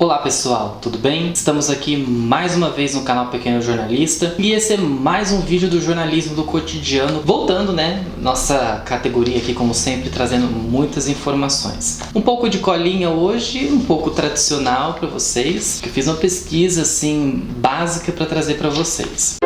Olá pessoal, tudo bem? Estamos aqui mais uma vez no canal Pequeno Jornalista e esse é mais um vídeo do jornalismo do cotidiano, voltando, nossa categoria aqui como sempre, trazendo muitas informações. Um pouco de colinha hoje, um pouco tradicional para vocês, que eu fiz uma pesquisa assim básica para trazer para vocês.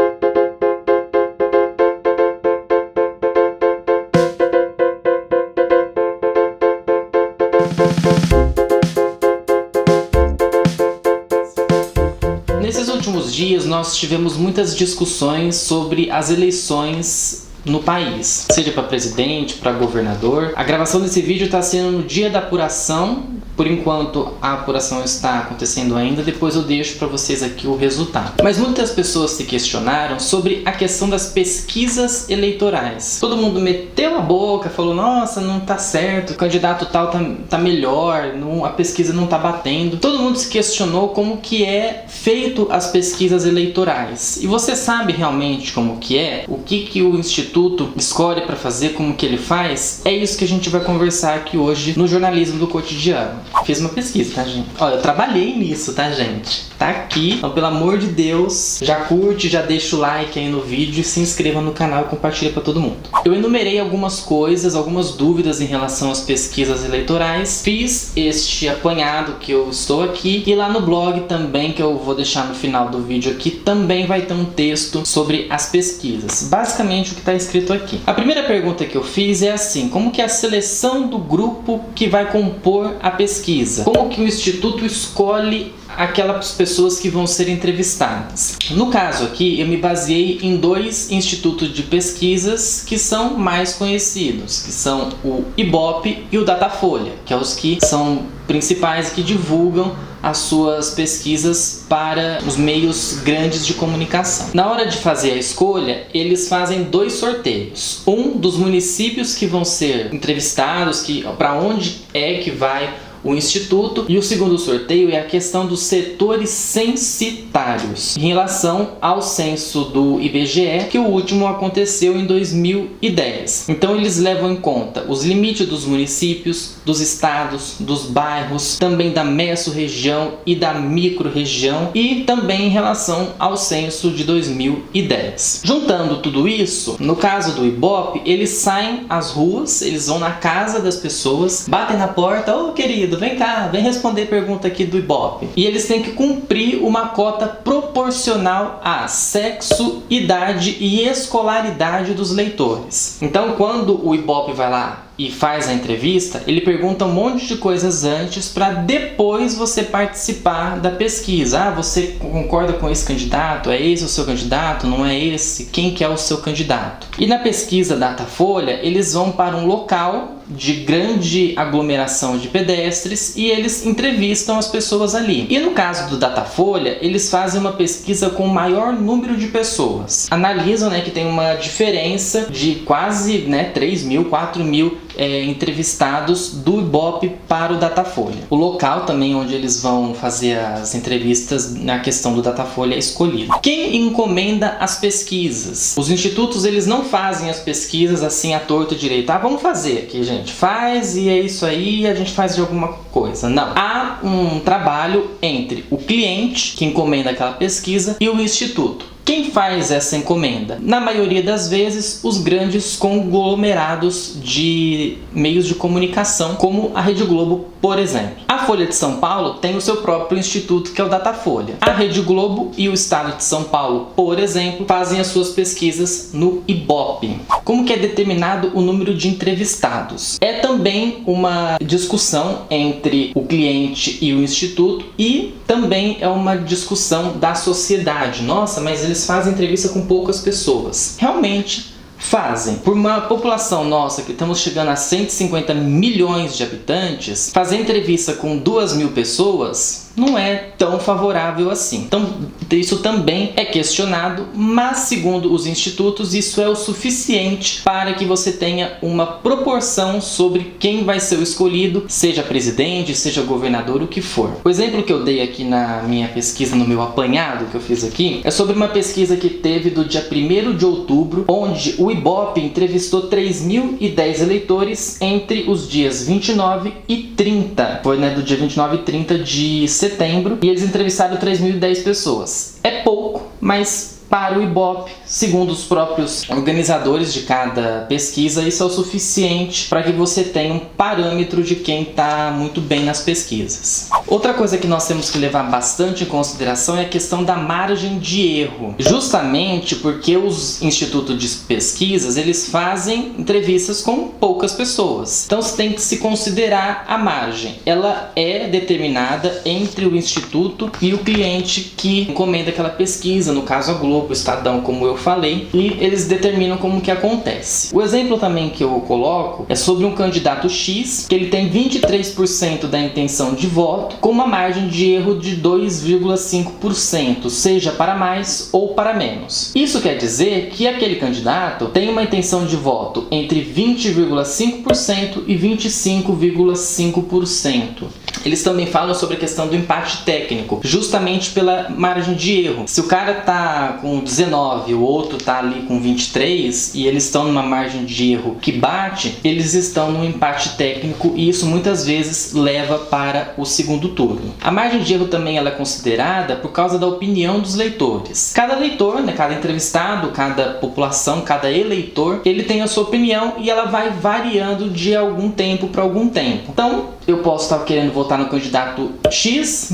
Nesses últimos dias nós tivemos muitas discussões sobre as eleições no país, seja para presidente, para governador. A gravação desse vídeo está sendo no dia da apuração. Por enquanto a apuração está acontecendo ainda, depois eu deixo para vocês aqui o resultado. Mas muitas pessoas se questionaram sobre a questão das pesquisas eleitorais. Todo mundo meteu a boca, falou, nossa, não tá certo, o candidato tal tá melhor, a pesquisa não tá batendo. Todo mundo se questionou como que é feito as pesquisas eleitorais. E você sabe realmente como que é? O que o Instituto escolhe para fazer, como que ele faz? É isso que a gente vai conversar aqui hoje no Jornalismo do Cotidiano. Fiz uma pesquisa, tá, gente? Olha, eu trabalhei nisso, tá, gente? Tá aqui. Então, pelo amor de Deus, já curte, já deixa o like aí no vídeo e se inscreva no canal e compartilha pra todo mundo. Eu enumerei algumas coisas, algumas dúvidas em relação às pesquisas eleitorais. Fiz este apanhado que eu estou aqui e lá no blog também, que eu vou deixar no final do vídeo aqui, também vai ter um texto sobre as pesquisas. Basicamente o que está escrito aqui. A primeira pergunta que eu fiz é assim, como que é a seleção do grupo que vai compor a pesquisa? Como que o Instituto escolhe aquelas pessoas que vão ser entrevistadas? No caso aqui, eu me baseei em dois institutos de pesquisas que são mais conhecidos, que são o Ibope e o Datafolha, que são os que são principais e que divulgam as suas pesquisas para os meios grandes de comunicação. Na hora de fazer a escolha, eles fazem dois sorteios. Um dos municípios que vão ser entrevistados, para onde é que vai o Instituto, e o segundo sorteio é a questão dos setores censitários, em relação ao censo do IBGE, que o último aconteceu em 2010. Então eles levam em conta os limites dos municípios, dos estados, dos bairros, também da mesorregião e da microrregião, e também em relação ao censo de 2010. Juntando tudo isso, no caso do Ibope, eles saem às ruas, eles vão na casa das pessoas, batem na porta, ô querido, vem cá, vem responder pergunta aqui do Ibope. E eles têm que cumprir uma cota proporcional a sexo, idade e escolaridade dos leitores. Então, quando o Ibope vai lá e faz a entrevista, ele pergunta um monte de coisas antes para depois você participar da pesquisa. Ah, você concorda com esse candidato? É esse o seu candidato? Não é esse? Quem que é o seu candidato? E na pesquisa Datafolha, eles vão para um local de grande aglomeração de pedestres e eles entrevistam as pessoas ali. E no caso do Datafolha, eles fazem uma pesquisa com o maior número de pessoas. Analisam que tem uma diferença de quase 3 mil, 4 mil entrevistados do Ibope para o Datafolha. O local também onde eles vão fazer as entrevistas na questão do Datafolha é escolhido. Quem encomenda as pesquisas? Os institutos, eles não fazem as pesquisas assim à torta e direito. Ah, vamos fazer aqui, gente. Faz e é isso aí, a gente faz de alguma coisa. Não. Há um trabalho entre o cliente, que encomenda aquela pesquisa, e o instituto. Quem faz essa encomenda? Na maioria das vezes, os grandes conglomerados de meios de comunicação, como a Rede Globo, por exemplo. A Folha de São Paulo tem o seu próprio instituto, que é o Datafolha. A Rede Globo e o Estado de São Paulo, por exemplo, fazem as suas pesquisas no Ibope. Como que é determinado o número de entrevistados? É também uma discussão entre o cliente e o instituto e também é uma discussão da sociedade. Nossa, mas eles fazem entrevista com poucas pessoas. Realmente fazem. Por uma população nossa que estamos chegando a 150 milhões de habitantes, fazer entrevista com 2.000 pessoas não é tão favorável assim. Então, isso também é questionado, mas segundo os institutos, isso é o suficiente para que você tenha uma proporção sobre quem vai ser o escolhido, seja presidente, seja governador, o que for. O exemplo que eu dei aqui na minha pesquisa, no meu apanhado que eu fiz aqui, é sobre uma pesquisa que teve do dia 1º de outubro, onde o Ibope entrevistou 3.010 eleitores entre os dias 29 e 30. Foi do dia 29 e 30 de setembro setembro e eles entrevistaram 3.010 pessoas. É pouco, mas para o Ibope, segundo os próprios organizadores de cada pesquisa, isso é o suficiente para que você tenha um parâmetro de quem está muito bem nas pesquisas. Outra coisa que nós temos que levar bastante em consideração é a questão da margem de erro, justamente porque os institutos de pesquisas eles fazem entrevistas com poucas pessoas. Então você tem que se considerar a margem. Ela é determinada entre o instituto e o cliente que encomenda aquela pesquisa, no caso a Globo, o Estadão, como eu falei, e eles determinam como que acontece. O exemplo também que eu coloco é sobre um candidato X, que ele tem 23% da intenção de voto, com uma margem de erro de 2,5%, seja para mais ou para menos. Isso quer dizer que aquele candidato tem uma intenção de voto entre 20,5% e 25,5%. Eles também falam sobre a questão do empate técnico, justamente pela margem de erro. Se o cara tá com 19, o outro tá ali com 23 e eles estão numa margem de erro que bate, eles estão num empate técnico e isso muitas vezes leva para o segundo turno. A margem de erro também ela é considerada por causa da opinião dos leitores. Cada leitor, cada entrevistado, cada população, cada eleitor, ele tem a sua opinião e ela vai variando de algum tempo para algum tempo. Então, eu posso estar querendo votar no candidato X,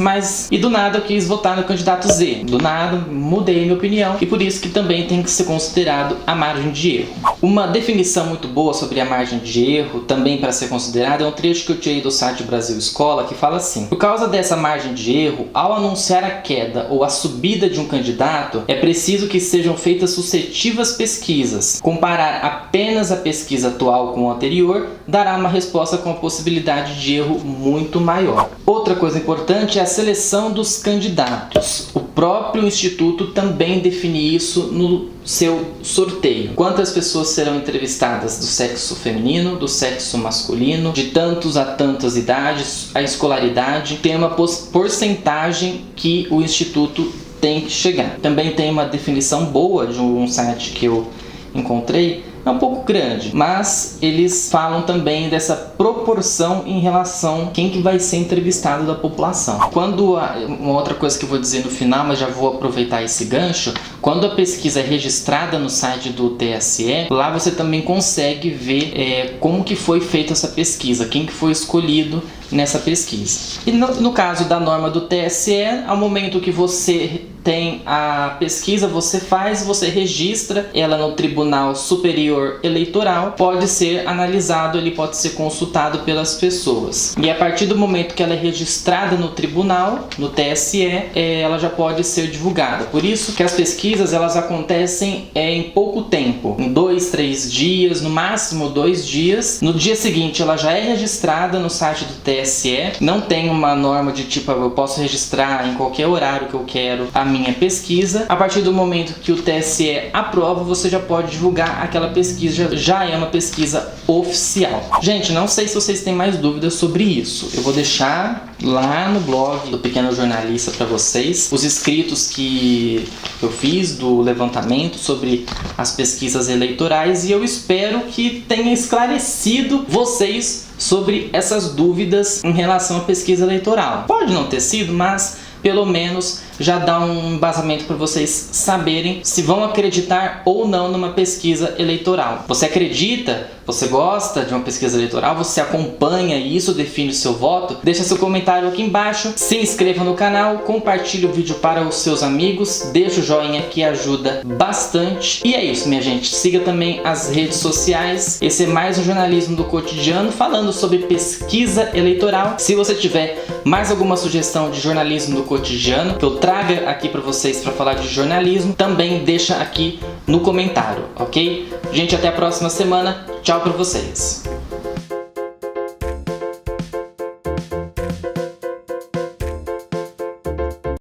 e do nada eu quis votar no candidato Z. Do nada, mudei minha opinião e por isso que também tem que ser considerado a margem de erro. Uma definição muito boa sobre a margem de erro, também para ser considerada, é um trecho que eu tirei do site Brasil Escola, que fala assim: por causa dessa margem de erro, ao anunciar a queda ou a subida de um candidato, é preciso que sejam feitas sucessivas pesquisas. Comparar apenas a pesquisa atual com a anterior dará uma resposta com a possibilidade de erro muito maior. Outra coisa importante é a seleção dos candidatos. O próprio instituto também define isso no seu sorteio. Quantas pessoas serão entrevistadas do sexo feminino, do sexo masculino, de tantos a tantas idades, a escolaridade, tem uma porcentagem que o instituto tem que chegar. Também tem uma definição boa de um site que eu encontrei, é um pouco grande, mas eles falam também dessa proporção em relação a quem que vai ser entrevistado da população. Uma outra coisa que eu vou dizer no final, mas já vou aproveitar esse gancho, quando a pesquisa é registrada no site do TSE, lá você também consegue ver como que foi feita essa pesquisa, quem que foi escolhido nessa pesquisa. E no caso da norma do TSE, ao momento que você tem a pesquisa, você registra ela no Tribunal Superior Eleitoral, pode ser analisado, ele pode ser consultado pelas pessoas. E a partir do momento que ela é registrada no tribunal, no TSE, ela já pode ser divulgada. Por isso que as pesquisas elas acontecem em pouco tempo, em 2, 3 dias, no máximo 2 dias. No dia seguinte ela já é registrada no site do TSE, não tem uma norma de tipo, eu posso registrar em qualquer horário que eu quero a minha pesquisa. A partir do momento que o TSE aprova, você já pode divulgar aquela pesquisa, já é uma pesquisa oficial. Gente, não sei se vocês têm mais dúvidas sobre isso. Eu vou deixar lá no blog do Pequeno Jornalista para vocês os escritos que eu fiz do levantamento sobre as pesquisas eleitorais e eu espero que tenha esclarecido vocês sobre essas dúvidas em relação à pesquisa eleitoral. Pode não ter sido, mas pelo menos já dá um embasamento para vocês saberem se vão acreditar ou não numa pesquisa eleitoral. Você acredita? Você gosta de uma pesquisa eleitoral? Você acompanha e isso define o seu voto? Deixa seu comentário aqui embaixo, se inscreva no canal, compartilhe o vídeo para os seus amigos, deixa o joinha que ajuda bastante. E é isso, minha gente. Siga também as redes sociais. Esse é mais um Jornalismo do Cotidiano falando sobre pesquisa eleitoral. Se você tiver mais alguma sugestão de jornalismo do cotidiano que eu traga aqui para vocês para falar de jornalismo, também deixa aqui no comentário, ok? Gente, até a próxima semana. Tchau para vocês.